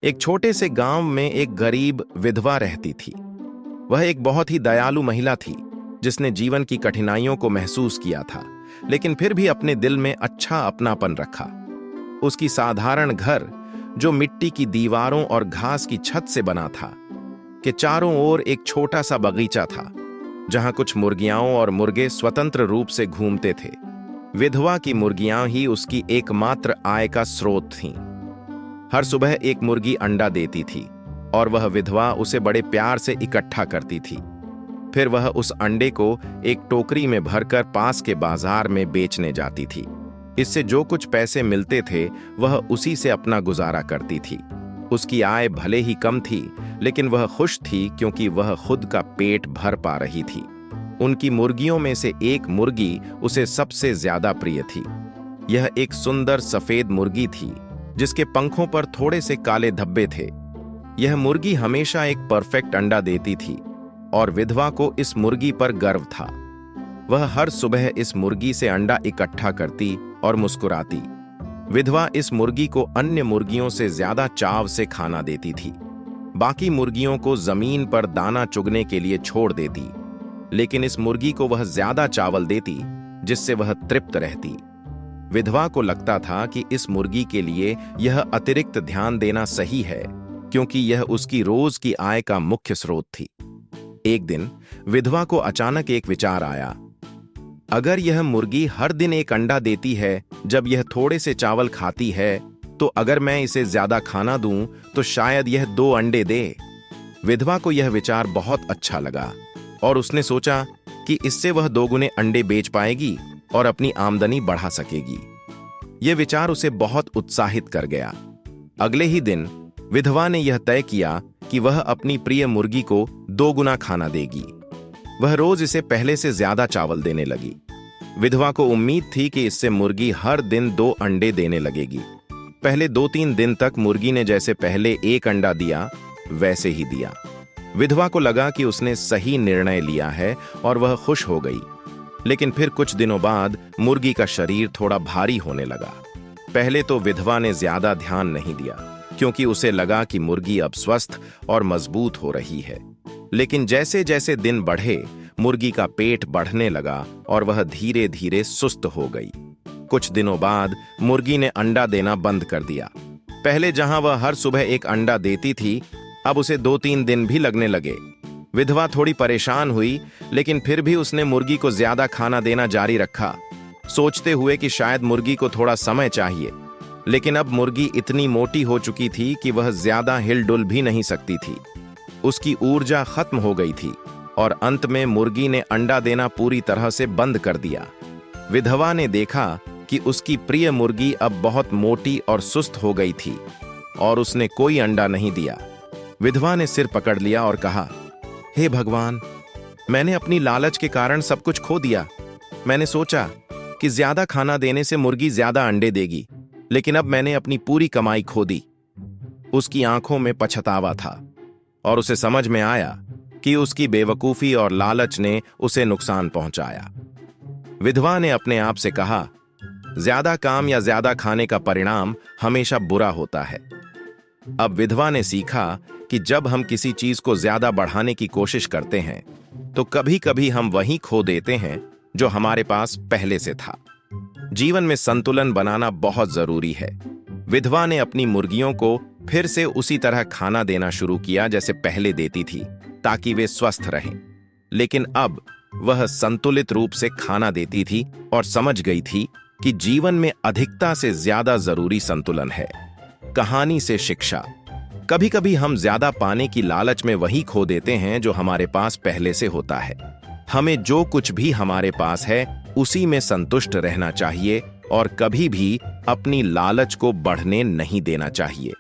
एक छोटे से गांव में एक गरीब विधवा रहती थी। वह एक बहुत ही दयालु महिला थी जिसने जीवन की कठिनाइयों को महसूस किया था, लेकिन फिर भी अपने दिल में अच्छा अपनापन रखा। उसकी साधारण घर, जो मिट्टी की दीवारों और घास की छत से बना था, के चारों ओर एक छोटा सा बगीचा था जहां कुछ मुर्गियां और मुर्गे स्वतंत्र रूप से घूमते थे। विधवा की मुर्गियां ही उसकी एकमात्र आय का स्रोत थीं। हर सुबह एक मुर्गी अंडा देती थी और वह विधवा उसे बड़े प्यार से इकट्ठा करती थी। फिर वह उस अंडे को एक टोकरी में भरकर पास के बाजार में बेचने जाती थी। इससे जो कुछ पैसे मिलते थे वह उसी से अपना गुजारा करती थी। उसकी आय भले ही कम थी, लेकिन वह खुश थी क्योंकि वह खुद का पेट भर पा रही थी। उनकी मुर्गियों में से एक मुर्गी उसे सबसे ज्यादा प्रिय थी। यह एक सुंदर सफेद मुर्गी थी जिसके पंखों पर थोड़े से काले धब्बे थे। यह मुर्गी हमेशा एक परफेक्ट अंडा देती थी और विधवा को इस मुर्गी पर गर्व था। वह हर सुबह इस मुर्गी से अंडा इकट्ठा करती और मुस्कुराती। विधवा इस मुर्गी को अन्य मुर्गियों से ज्यादा चाव से खाना देती थी। बाकी मुर्गियों को जमीन पर दाना चुगने के लिए छोड़ देती, लेकिन इस मुर्गी को वह ज्यादा चावल देती जिससे वह तृप्त रहती। विधवा को लगता था कि इस मुर्गी के लिए यह अतिरिक्त ध्यान देना सही है, क्योंकि यह उसकी रोज की आय का मुख्य स्रोत थी। एक दिन विधवा को अचानक एक विचार आया। अगर यह मुर्गी हर दिन एक अंडा देती है जब यह थोड़े से चावल खाती है, तो अगर मैं इसे ज्यादा खाना दूं तो शायद यह 2 अंडे दे। विधवा को यह विचार बहुत अच्छा लगा और उसने सोचा कि इससे वह 2 गुने अंडे बेच पाएगी और अपनी आमदनी बढ़ा सकेगी। यह विचार उसे बहुत उत्साहित कर गया। अगले ही दिन विधवा ने यह तय किया कि वह अपनी प्रिय मुर्गी को 2 गुना खाना देगी। वह रोज इसे पहले से ज्यादा चावल देने लगी। विधवा को उम्मीद थी कि इससे मुर्गी हर दिन 2 अंडे देने लगेगी। पहले 2-3 दिन तक मुर्गी ने जैसे पहले 1 अंडा दिया वैसे ही दिया। विधवा को लगा कि उसने सही निर्णय लिया है और वह खुश हो गई। लेकिन फिर कुछ दिनों बाद मुर्गी का शरीर थोड़ा भारी होने लगा। पहले तो विधवा ने ज्यादा ध्यान नहीं दिया, क्योंकि उसे लगा कि मुर्गी अब स्वस्थ और मजबूत हो रही है। लेकिन जैसे जैसे दिन बढ़े, मुर्गी का पेट बढ़ने लगा और वह धीरे धीरे सुस्त हो गई। कुछ दिनों बाद मुर्गी ने अंडा देना बंद कर दिया। पहले जहां वह हर सुबह एक अंडा देती थी, अब उसे 2-3 दिन भी लगने लगे। विधवा थोड़ी परेशान हुई, लेकिन फिर भी उसने मुर्गी को ज्यादा खाना देना जारी रखा, सोचते हुए कि शायद मुर्गी को थोड़ा समय चाहिए। लेकिन अब मुर्गी इतनी मोटी हो चुकी थी कि वह ज्यादा हिलडुल भी नहीं सकती थी। उसकी ऊर्जा खत्म हो गई थी और अंत में मुर्गी ने अंडा देना पूरी तरह से बंद कर दिया। विधवा ने देखा कि उसकी प्रिय मुर्गी अब बहुत मोटी और सुस्त हो गई थी और उसने कोई अंडा नहीं दिया। विधवा ने सिर पकड़ लिया और कहा, हे भगवान, मैंने अपनी लालच के कारण सब कुछ खो दिया। मैंने सोचा कि ज्यादा खाना देने से मुर्गी ज्यादा अंडे देगी, लेकिन अब मैंने अपनी पूरी कमाई खो दी। उसकी आंखों में पछतावा था और उसे समझ में आया कि उसकी बेवकूफी और लालच ने उसे नुकसान पहुंचाया। विधवा ने अपने आप से कहा, ज्यादा काम या ज्यादा खाने का परिणाम हमेशा बुरा होता है। अब विधवा ने सीखा कि जब हम किसी चीज को ज्यादा बढ़ाने की कोशिश करते हैं, तो कभी कभी हम वही खो देते हैं जो हमारे पास पहले से था। जीवन में संतुलन बनाना बहुत जरूरी है। विधवा ने अपनी मुर्गियों को फिर से उसी तरह खाना देना शुरू किया जैसे पहले देती थी, ताकि वे स्वस्थ रहें। लेकिन अब वह संतुलित रूप से खाना देती थी और समझ गई थी कि जीवन में अधिकता से ज्यादा जरूरी संतुलन है। कहानी से शिक्षा। कभी कभी हम ज्यादा पाने की लालच में वही खो देते हैं जो हमारे पास पहले से होता है। हमें जो कुछ भी हमारे पास है उसी में संतुष्ट रहना चाहिए और कभी भी अपनी लालच को बढ़ने नहीं देना चाहिए।